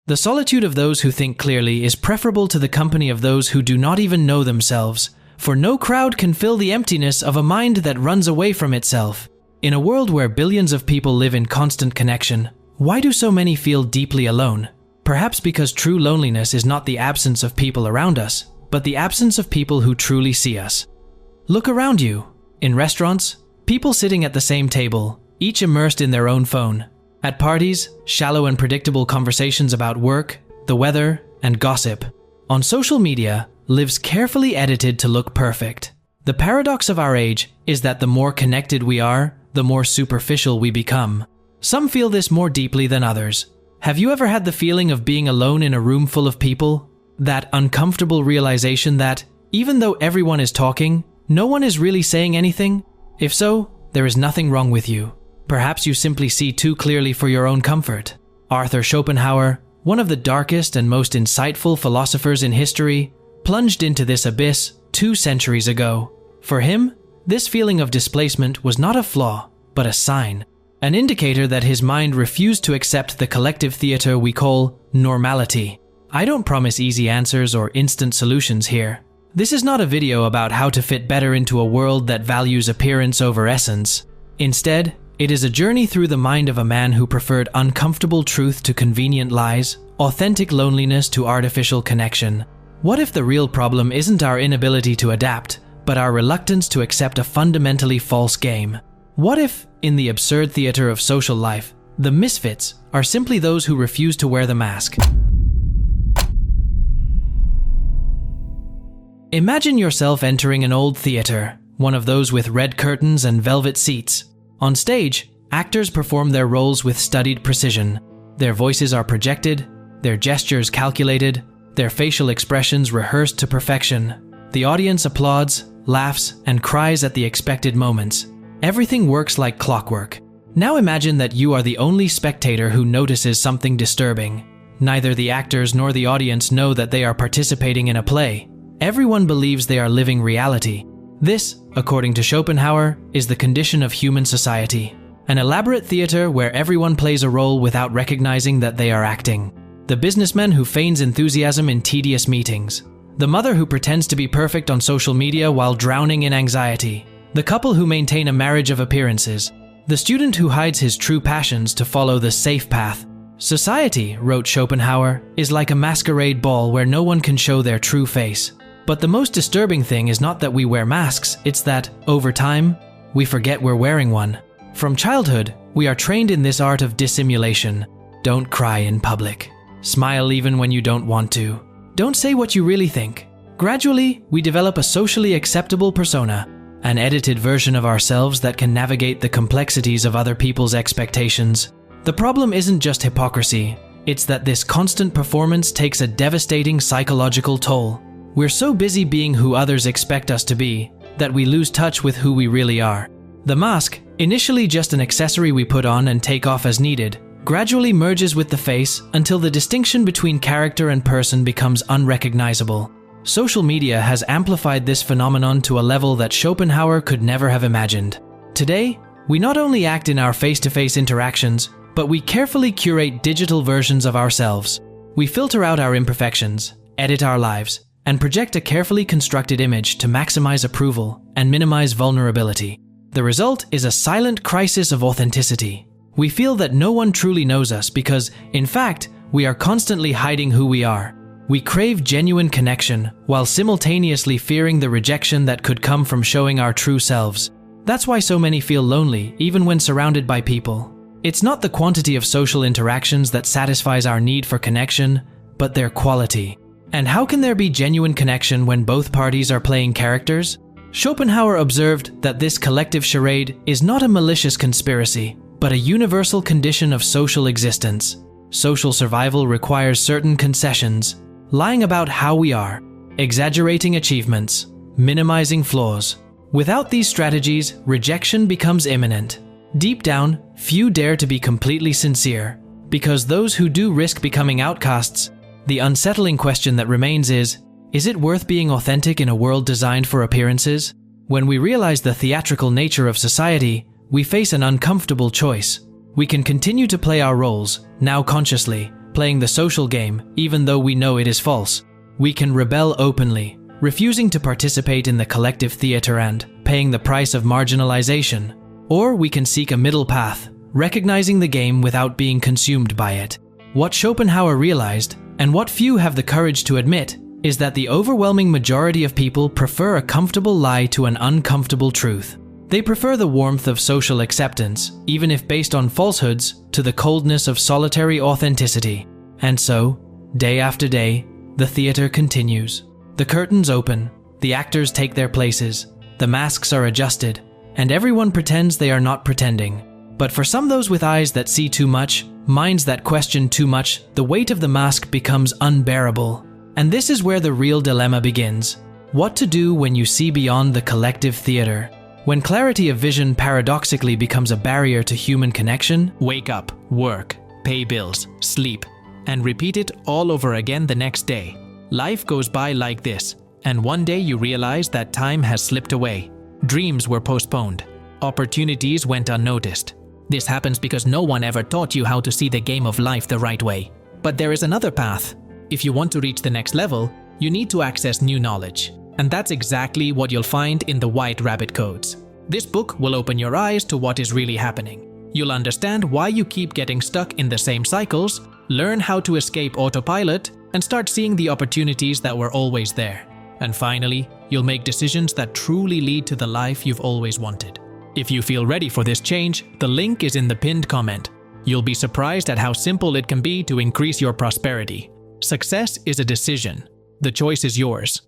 The solitude of those who think clearly is preferable to the company of those who do not even know themselves, for no crowd can fill the emptiness of a mind that runs away from itself. In a world where billions of people live in constant connection, why do so many feel deeply alone? Perhaps because true loneliness is not the absence of people around us, but the absence of people who truly see us. Look around you. In restaurants, people sitting at the same table, each immersed in their own phone. At parties, shallow and predictable conversations about work, the weather, and gossip. On social media, lives carefully edited to look perfect. The paradox of our age is that the more connected we are, the more superficial we become. Some feel this more deeply than others. Have you ever had the feeling of being alone in a room full of people? That uncomfortable realization that, even though everyone is talking, no one is really saying anything? If so, there is nothing wrong with you. Perhaps you simply see too clearly for your own comfort. Arthur Schopenhauer, one of the darkest and most insightful philosophers in history, plunged into this abyss 2 centuries ago. For him, this feeling of displacement was not a flaw, but a sign, an indicator that his mind refused to accept the collective theater we call normality. I don't promise easy answers or instant solutions here. This is not a video about how to fit better into a world that values appearance over essence. Instead, it is a journey through the mind of a man who preferred uncomfortable truth to convenient lies, authentic loneliness to artificial connection. What if the real problem isn't our inability to adapt, but our reluctance to accept a fundamentally false game? What if, in the absurd theater of social life, the misfits are simply those who refuse to wear the mask? Imagine yourself entering an old theater, one of those with red curtains and velvet seats. On stage, actors perform their roles with studied precision. Their voices are projected, their gestures calculated, their facial expressions rehearsed to perfection. The audience applauds, laughs, and cries at the expected moments. Everything works like clockwork. Now imagine that you are the only spectator who notices something disturbing. Neither the actors nor the audience know that they are participating in a play. Everyone believes they are living reality. This, according to Schopenhauer, is the condition of human society. An elaborate theater where everyone plays a role without recognizing that they are acting. The businessman who feigns enthusiasm in tedious meetings. The mother who pretends to be perfect on social media while drowning in anxiety. The couple who maintain a marriage of appearances. The student who hides his true passions to follow the safe path. Society, wrote Schopenhauer, is like a masquerade ball where no one can show their true face. But the most disturbing thing is not that we wear masks, it's that, over time, we forget we're wearing one. From childhood, we are trained in this art of dissimulation. Don't cry in public. Smile even when you don't want to. Don't say what you really think. Gradually, we develop a socially acceptable persona, an edited version of ourselves that can navigate the complexities of other people's expectations. The problem isn't just hypocrisy, it's that this constant performance takes a devastating psychological toll. We're so busy being who others expect us to be, that we lose touch with who we really are. The mask, initially just an accessory we put on and take off as needed, gradually merges with the face until the distinction between character and person becomes unrecognizable. Social media has amplified this phenomenon to a level that Schopenhauer could never have imagined. Today, we not only act in our face-to-face interactions, but we carefully curate digital versions of ourselves. We filter out our imperfections, edit our lives, and project a carefully constructed image to maximize approval and minimize vulnerability. The result is a silent crisis of authenticity. We feel that no one truly knows us because, in fact, we are constantly hiding who we are. We crave genuine connection while simultaneously fearing the rejection that could come from showing our true selves. That's why so many feel lonely even when surrounded by people. It's not the quantity of social interactions that satisfies our need for connection, but their quality. And how can there be genuine connection when both parties are playing characters? Schopenhauer observed that this collective charade is not a malicious conspiracy, but a universal condition of social existence. Social survival requires certain concessions, lying about how we are, exaggerating achievements, minimizing flaws. Without these strategies, rejection becomes imminent. Deep down, few dare to be completely sincere, because those who do risk becoming outcasts. The unsettling question that remains is it worth being authentic in a world designed for appearances? When we realize the theatrical nature of society, we face an uncomfortable choice. We can continue to play our roles, now consciously, playing the social game, even though we know it is false. We can rebel openly, refusing to participate in the collective theater and paying the price of marginalization. Or we can seek a middle path, recognizing the game without being consumed by it. What Schopenhauer realized, and what few have the courage to admit, is that the overwhelming majority of people prefer a comfortable lie to an uncomfortable truth. They prefer the warmth of social acceptance, even if based on falsehoods, to the coldness of solitary authenticity. And so, day after day, the theater continues. The curtains open, the actors take their places, the masks are adjusted, and everyone pretends they are not pretending. But for some those with eyes that see too much, minds that question too much, the weight of the mask becomes unbearable. And this is where the real dilemma begins. What to do when you see beyond the collective theater? When clarity of vision paradoxically becomes a barrier to human connection? Wake up, work, pay bills, sleep, and repeat it all over again the next day. Life goes by like this, and one day you realize that time has slipped away. Dreams were postponed. Opportunities went unnoticed. This happens because no one ever taught you how to see the game of life the right way. But there is another path. If you want to reach the next level, you need to access new knowledge. And that's exactly what you'll find in the White Rabbit Codes. This book will open your eyes to what is really happening. You'll understand why you keep getting stuck in the same cycles, learn how to escape autopilot, and start seeing the opportunities that were always there. And finally, you'll make decisions that truly lead to the life you've always wanted. If you feel ready for this change, the link is in the pinned comment. You'll be surprised at how simple it can be to increase your prosperity. Success is a decision. The choice is yours.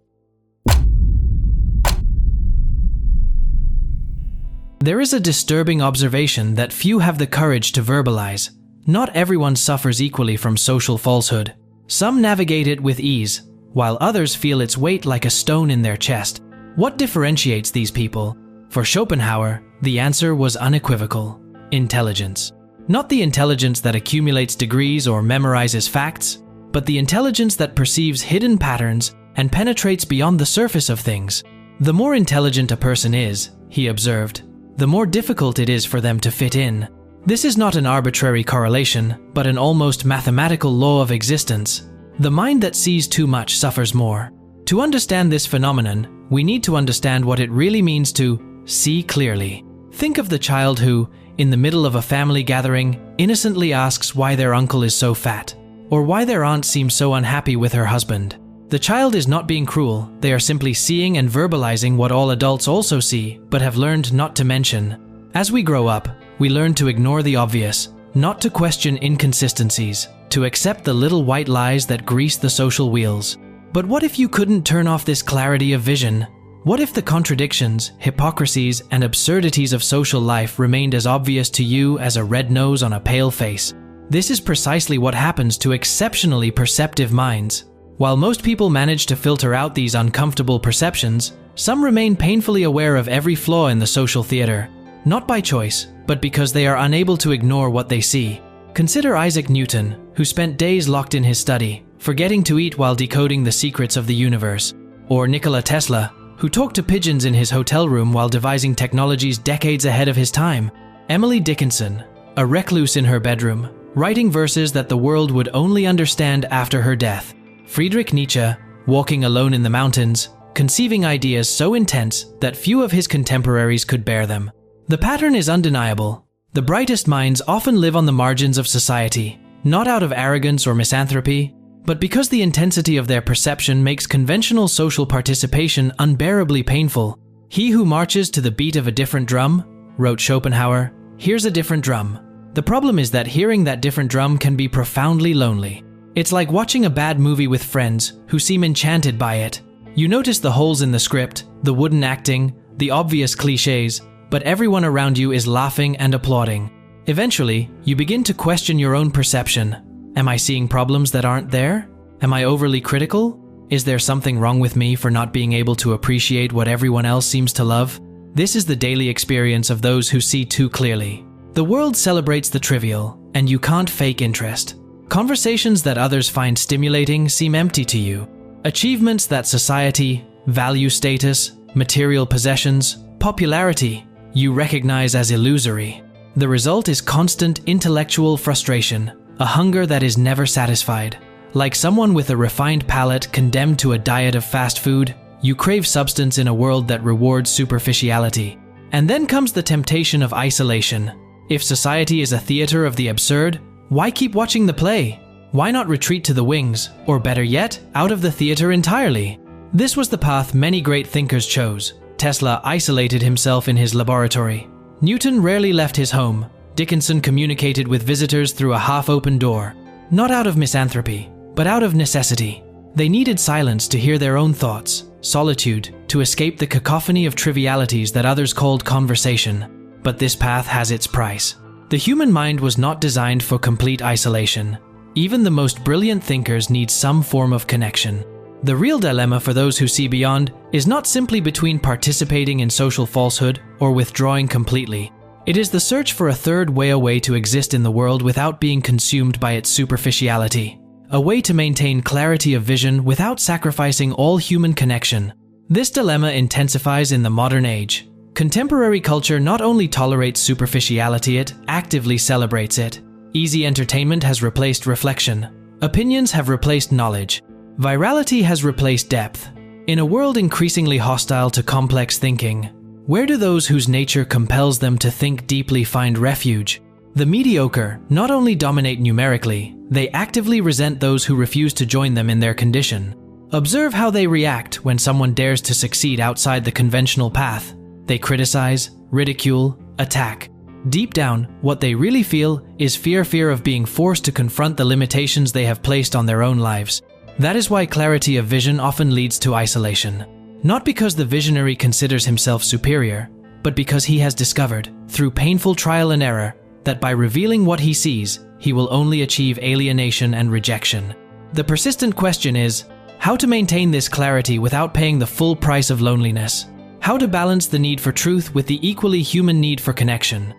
There is a disturbing observation that few have the courage to verbalize. Not everyone suffers equally from social falsehood. Some navigate it with ease, while others feel its weight like a stone in their chest. What differentiates these people? For Schopenhauer, the answer was unequivocal: intelligence. Not the intelligence that accumulates degrees or memorizes facts, but the intelligence that perceives hidden patterns and penetrates beyond the surface of things. The more intelligent a person is, he observed, the more difficult it is for them to fit in. This is not an arbitrary correlation, but an almost mathematical law of existence. The mind that sees too much suffers more. To understand this phenomenon, we need to understand what it really means to see clearly. Think of the child who, in the middle of a family gathering, innocently asks why their uncle is so fat, or why their aunt seems so unhappy with her husband. The child is not being cruel, they are simply seeing and verbalizing what all adults also see, but have learned not to mention. As we grow up, we learn to ignore the obvious, not to question inconsistencies, to accept the little white lies that grease the social wheels. But what if you couldn't turn off this clarity of vision? What if the contradictions, hypocrisies, and absurdities of social life remained as obvious to you as a red nose on a pale face? This is precisely what happens to exceptionally perceptive minds. While most people manage to filter out these uncomfortable perceptions, some remain painfully aware of every flaw in the social theater, not by choice, but because they are unable to ignore what they see. Consider Isaac Newton, who spent days locked in his study, forgetting to eat while decoding the secrets of the universe. Or Nikola Tesla, who talked to pigeons in his hotel room while devising technologies decades ahead of his time. Emily Dickinson, a recluse in her bedroom, writing verses that the world would only understand after her death. Friedrich Nietzsche, walking alone in the mountains, conceiving ideas so intense that few of his contemporaries could bear them. The pattern is undeniable. The brightest minds often live on the margins of society, not out of arrogance or misanthropy, but because the intensity of their perception makes conventional social participation unbearably painful. He who marches to the beat of a different drum, wrote Schopenhauer, hears a different drum. The problem is that hearing that different drum can be profoundly lonely. It's like watching a bad movie with friends who seem enchanted by it. You notice the holes in the script, the wooden acting, the obvious cliches, but everyone around you is laughing and applauding. Eventually, you begin to question your own perception. Am I seeing problems that aren't there? Am I overly critical? Is there something wrong with me for not being able to appreciate what everyone else seems to love? This is the daily experience of those who see too clearly. The world celebrates the trivial, and you can't fake interest. Conversations that others find stimulating seem empty to you. Achievements that society, value status, material possessions, popularity, you recognize as illusory. The result is constant intellectual frustration, a hunger that is never satisfied. Like someone with a refined palate condemned to a diet of fast food, you crave substance in a world that rewards superficiality. And then comes the temptation of isolation. If society is a theater of the absurd, why keep watching the play? Why not retreat to the wings, or better yet, out of the theater entirely? This was the path many great thinkers chose. Tesla isolated himself in his laboratory. Newton rarely left his home. Dickinson communicated with visitors through a half-open door. Not out of misanthropy, but out of necessity. They needed silence to hear their own thoughts, solitude to escape the cacophony of trivialities that others called conversation. But this path has its price. The human mind was not designed for complete isolation. Even the most brilliant thinkers need some form of connection. The real dilemma for those who see beyond is not simply between participating in social falsehood or withdrawing completely. It is the search for a third way, a way to exist in the world without being consumed by its superficiality. A way to maintain clarity of vision without sacrificing all human connection. This dilemma intensifies in the modern age. Contemporary culture not only tolerates superficiality, it actively celebrates it. Easy entertainment has replaced reflection. Opinions have replaced knowledge. Virality has replaced depth. In a world increasingly hostile to complex thinking, where do those whose nature compels them to think deeply find refuge? The mediocre not only dominate numerically, they actively resent those who refuse to join them in their condition. Observe how they react when someone dares to succeed outside the conventional path. They criticize, ridicule, attack. Deep down, what they really feel is fear of being forced to confront the limitations they have placed on their own lives. That is why clarity of vision often leads to isolation. Not because the visionary considers himself superior, but because he has discovered, through painful trial and error, that by revealing what he sees, he will only achieve alienation and rejection. The persistent question is, how to maintain this clarity without paying the full price of loneliness? How to balance the need for truth with the equally human need for connection?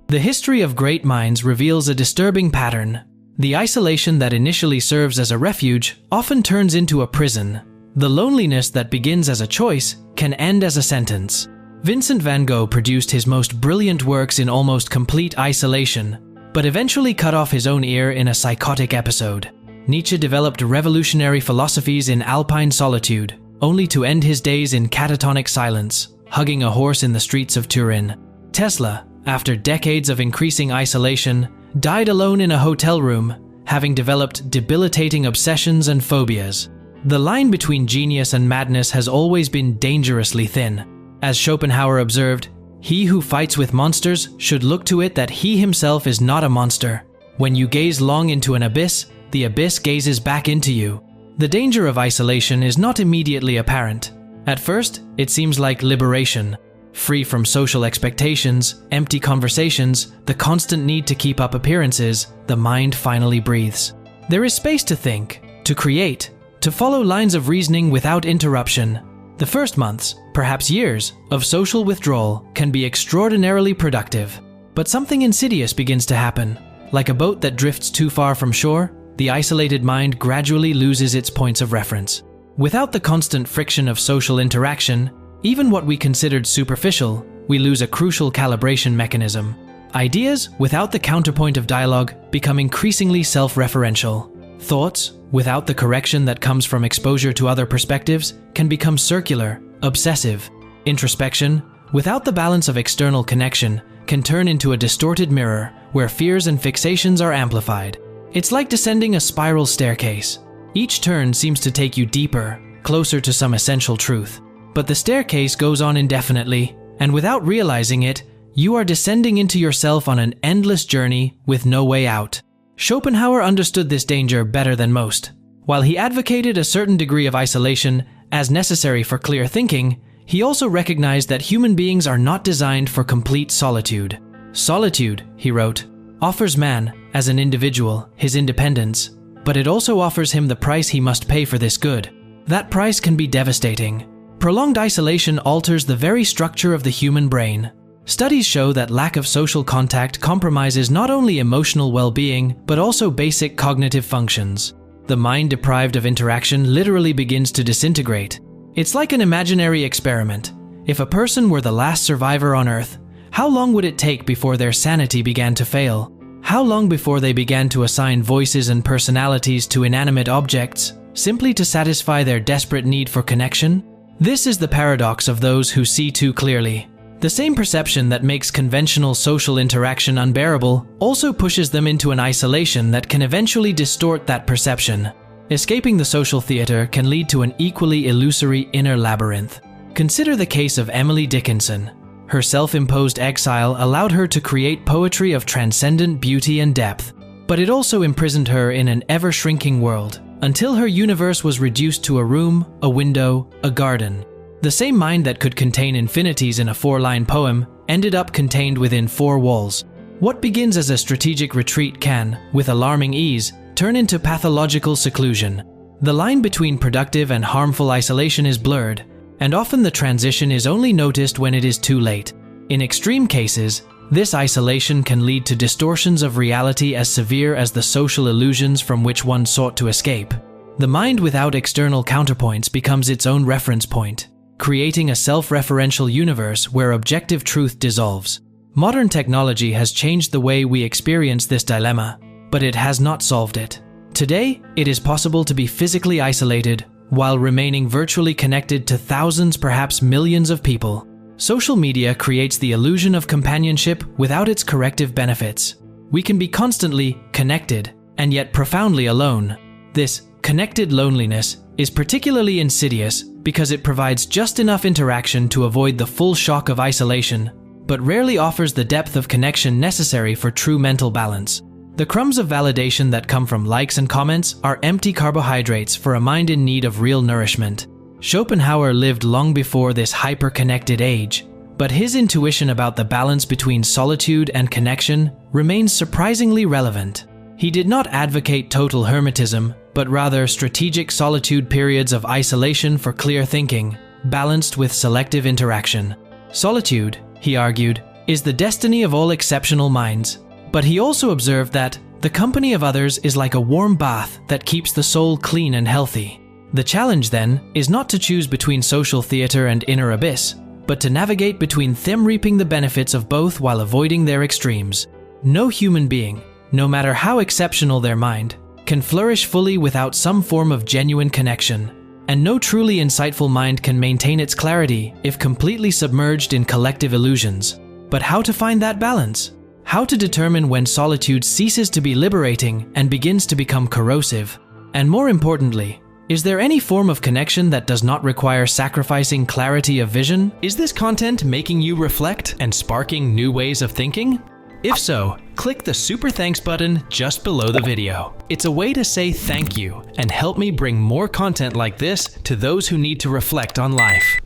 The history of great minds reveals a disturbing pattern. The isolation that initially serves as a refuge often turns into a prison. The loneliness that begins as a choice can end as a sentence. Vincent van Gogh produced his most brilliant works in almost complete isolation, but eventually cut off his own ear in a psychotic episode. Nietzsche developed revolutionary philosophies in alpine solitude, only to end his days in catatonic silence, hugging a horse in the streets of Turin. Tesla, after decades of increasing isolation, died alone in a hotel room, having developed debilitating obsessions and phobias. The line between genius and madness has always been dangerously thin. As Schopenhauer observed, he who fights with monsters should look to it that he himself is not a monster. When you gaze long into an abyss, the abyss gazes back into you. The danger of isolation is not immediately apparent. At first, it seems like liberation. Free from social expectations, empty conversations, the constant need to keep up appearances, the mind finally breathes. There is space to think, to create, to follow lines of reasoning without interruption. The first months, perhaps years, of social withdrawal can be extraordinarily productive. But something insidious begins to happen. Like a boat that drifts too far from shore, the isolated mind gradually loses its points of reference. Without the constant friction of social interaction, even what we considered superficial, we lose a crucial calibration mechanism. Ideas, without the counterpoint of dialogue, become increasingly self-referential. Thoughts, without the correction that comes from exposure to other perspectives, can become circular, obsessive. Introspection, without the balance of external connection, can turn into a distorted mirror where fears and fixations are amplified. It's like descending a spiral staircase. Each turn seems to take you deeper, closer to some essential truth. But the staircase goes on indefinitely, and without realizing it, you are descending into yourself on an endless journey with no way out. Schopenhauer understood this danger better than most. While he advocated a certain degree of isolation as necessary for clear thinking, he also recognized that human beings are not designed for complete solitude. Solitude, he wrote, offers man, as an individual, his independence, but it also offers him the price he must pay for this good. That price can be devastating. Prolonged isolation alters the very structure of the human brain. Studies show that lack of social contact compromises not only emotional well-being, but also basic cognitive functions. The mind deprived of interaction literally begins to disintegrate. It's like an imaginary experiment. If a person were the last survivor on Earth, How long would it take before their sanity began to fail? How long before they began to assign voices and personalities to inanimate objects, simply to satisfy their desperate need for connection? This is the paradox of those who see too clearly. The same perception that makes conventional social interaction unbearable also pushes them into an isolation that can eventually distort that perception. Escaping the social theater can lead to an equally illusory inner labyrinth. Consider the case of Emily Dickinson. Her self-imposed exile allowed her to create poetry of transcendent beauty and depth, but it also imprisoned her in an ever-shrinking world, until her universe was reduced to a room, a window, a garden. The same mind that could contain infinities in a 4-line poem ended up contained within 4 walls. What begins as a strategic retreat can, with alarming ease, turn into pathological seclusion. The line between productive and harmful isolation is blurred, and often the transition is only noticed when it is too late. In extreme cases, this isolation can lead to distortions of reality as severe as the social illusions from which one sought to escape. The mind without external counterpoints becomes its own reference point, creating a self-referential universe where objective truth dissolves. Modern technology has changed the way we experience this dilemma, but it has not solved it. Today, it is possible to be physically isolated while remaining virtually connected to thousands, perhaps millions of people. Social media creates the illusion of companionship without its corrective benefits. We can be constantly connected and yet profoundly alone. This connected loneliness is particularly insidious because it provides just enough interaction to avoid the full shock of isolation, but rarely offers the depth of connection necessary for true mental balance. The crumbs of validation that come from likes and comments are empty carbohydrates for a mind in need of real nourishment. Schopenhauer lived long before this hyper-connected age, but his intuition about the balance between solitude and connection remains surprisingly relevant. He did not advocate total hermetism, but rather strategic solitude periods of isolation for clear thinking, balanced with selective interaction. Solitude, he argued, is the destiny of all exceptional minds. But he also observed that the company of others is like a warm bath that keeps the soul clean and healthy. The challenge, then, is not to choose between social theater and inner abyss, but to navigate between them, reaping the benefits of both while avoiding their extremes. No human being, no matter how exceptional their mind, can flourish fully without some form of genuine connection, and no truly insightful mind can maintain its clarity if completely submerged in collective illusions. But how to find that balance? How to determine when solitude ceases to be liberating and begins to become corrosive? And more importantly, is there any form of connection that does not require sacrificing clarity of vision? Is this content making you reflect and sparking new ways of thinking? If so, click the super thanks button just below the video. It's a way to say thank you and help me bring more content like this to those who need to reflect on life.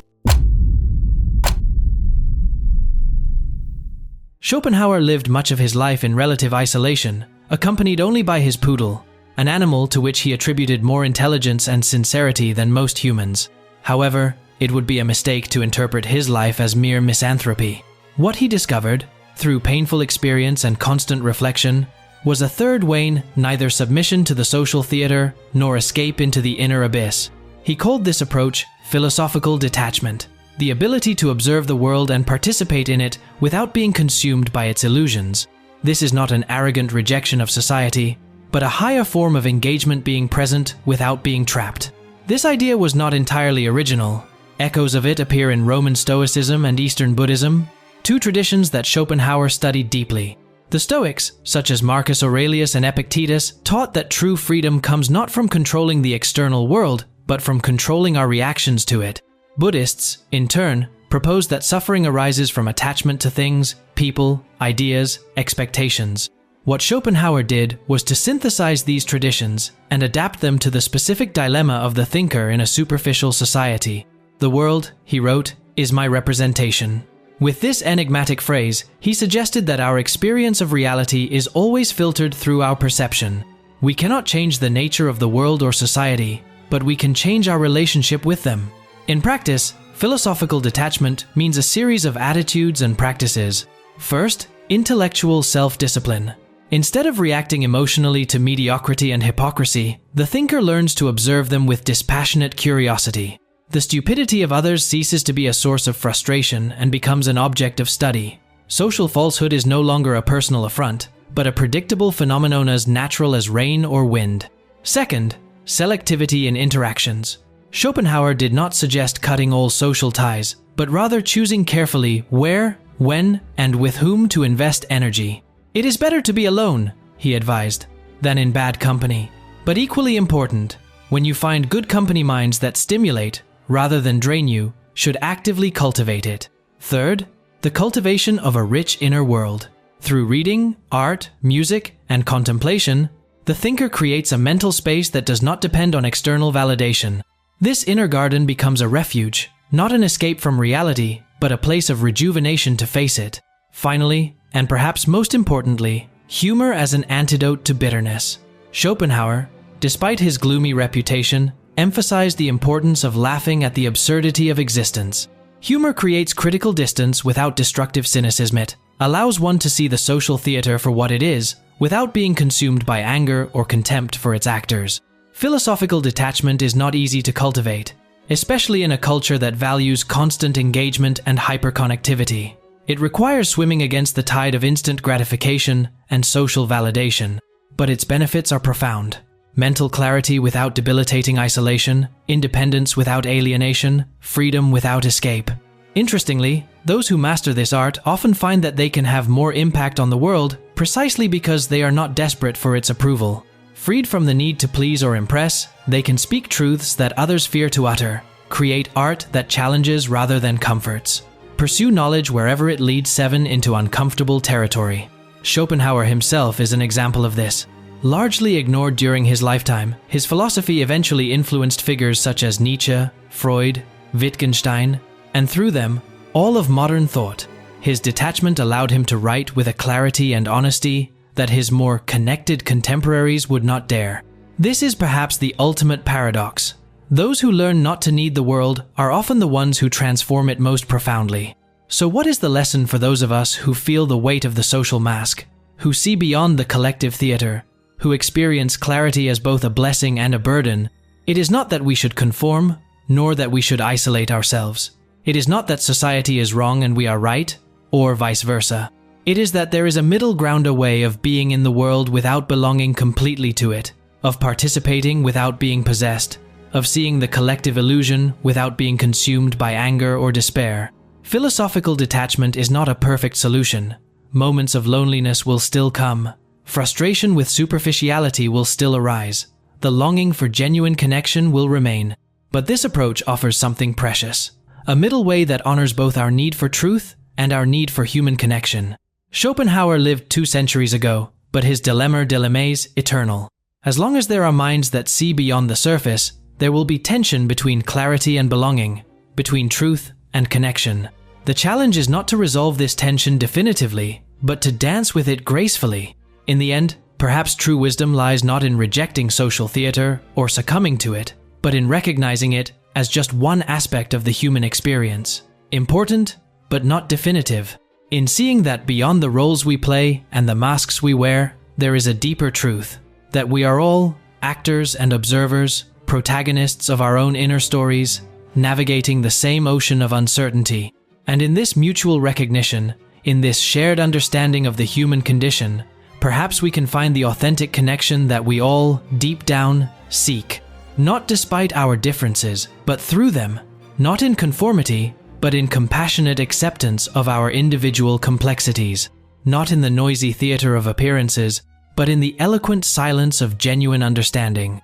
Schopenhauer lived much of his life in relative isolation, accompanied only by his poodle, an animal to which he attributed more intelligence and sincerity than most humans. However, it would be a mistake to interpret his life as mere misanthropy. What he discovered, through painful experience and constant reflection, was a third way: neither submission to the social theater nor escape into the inner abyss. He called this approach philosophical detachment, the ability to observe the world and participate in it without being consumed by its illusions. This is not an arrogant rejection of society, but a higher form of engagement, being present without being trapped. This idea was not entirely original. Echoes of it appear in Roman Stoicism and Eastern Buddhism, two traditions that Schopenhauer studied deeply. The Stoics, such as Marcus Aurelius and Epictetus, taught that true freedom comes not from controlling the external world, but from controlling our reactions to it. Buddhists, in turn, propose that suffering arises from attachment to things, people, ideas, expectations. What Schopenhauer did was to synthesize these traditions and adapt them to the specific dilemma of the thinker in a superficial society. "The world," he wrote, "is my representation." With this enigmatic phrase, he suggested that our experience of reality is always filtered through our perception. We cannot change the nature of the world or society, but we can change our relationship with them. In practice, philosophical detachment means a series of attitudes and practices. First, intellectual self-discipline. Instead of reacting emotionally to mediocrity and hypocrisy, the thinker learns to observe them with dispassionate curiosity. The stupidity of others ceases to be a source of frustration and becomes an object of study. Social falsehood is no longer a personal affront, but a predictable phenomenon as natural as rain or wind. Second, selectivity in interactions. Schopenhauer did not suggest cutting all social ties, but rather choosing carefully where, when, and with whom to invest energy. It is better to be alone, he advised, than in bad company. But equally important, when you find good company, minds that stimulate, rather than drain you, should actively cultivate it. Third, the cultivation of a rich inner world. Through reading, art, music, and contemplation, the thinker creates a mental space that does not depend on external validation. This inner garden becomes a refuge, not an escape from reality, but a place of rejuvenation to face it. Finally, and perhaps most importantly, humor as an antidote to bitterness. Schopenhauer, despite his gloomy reputation, emphasized the importance of laughing at the absurdity of existence. Humor creates critical distance without destructive cynicism. It allows one to see the social theater for what it is, without being consumed by anger or contempt for its actors. Philosophical detachment is not easy to cultivate, especially in a culture that values constant engagement and hyperconnectivity. It requires swimming against the tide of instant gratification and social validation, but its benefits are profound. Mental clarity without debilitating isolation, independence without alienation, freedom without escape. Interestingly, those who master this art often find that they can have more impact on the world precisely because they are not desperate for its approval. Freed from the need to please or impress, they can speak truths that others fear to utter, create art that challenges rather than comforts, pursue knowledge wherever it leads into uncomfortable territory. Schopenhauer himself is an example of this. Largely ignored during his lifetime, his philosophy eventually influenced figures such as Nietzsche, Freud, Wittgenstein, and through them, all of modern thought. His detachment allowed him to write with a clarity and honesty that his more connected contemporaries would not dare. This is perhaps the ultimate paradox. Those who learn not to need the world are often the ones who transform it most profoundly. So what is the lesson for those of us who feel the weight of the social mask, who see beyond the collective theater, who experience clarity as both a blessing and a burden? It is not that we should conform, nor that we should isolate ourselves. It is not that society is wrong and we are right, or vice versa. It is that there is a middle ground, a way of being in the world without belonging completely to it, of participating without being possessed, of seeing the collective illusion without being consumed by anger or despair. Philosophical detachment is not a perfect solution. Moments of loneliness will still come. Frustration with superficiality will still arise. The longing for genuine connection will remain. But this approach offers something precious, a middle way that honors both our need for truth and our need for human connection. Schopenhauer lived 2 centuries ago, but his dilemma is eternal. As long as there are minds that see beyond the surface, there will be tension between clarity and belonging, between truth and connection. The challenge is not to resolve this tension definitively, but to dance with it gracefully. In the end, perhaps true wisdom lies not in rejecting social theater or succumbing to it, but in recognizing it as just one aspect of the human experience, important but not definitive. In seeing that beyond the roles we play and the masks we wear, there is a deeper truth, that we are all actors and observers, protagonists of our own inner stories, navigating the same ocean of uncertainty. And in this mutual recognition, in this shared understanding of the human condition, perhaps we can find the authentic connection that we all, deep down, seek. Not despite our differences, but through them. Not in conformity, but in compassionate acceptance of our individual complexities. Not in the noisy theater of appearances, but in the eloquent silence of genuine understanding.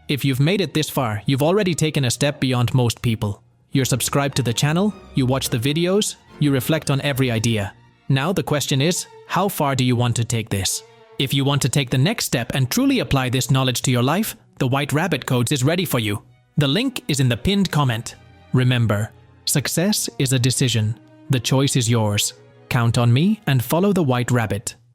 If you've made it this far, you've already taken a step beyond most people. You're subscribed to the channel, you watch the videos, you reflect on every idea. Now the question is, how far do you want to take this? If you want to take the next step and truly apply this knowledge to your life, the White Rabbit Codes is ready for you. The link is in the pinned comment. Remember, success is a decision. The choice is yours. Count on me and follow the White Rabbit.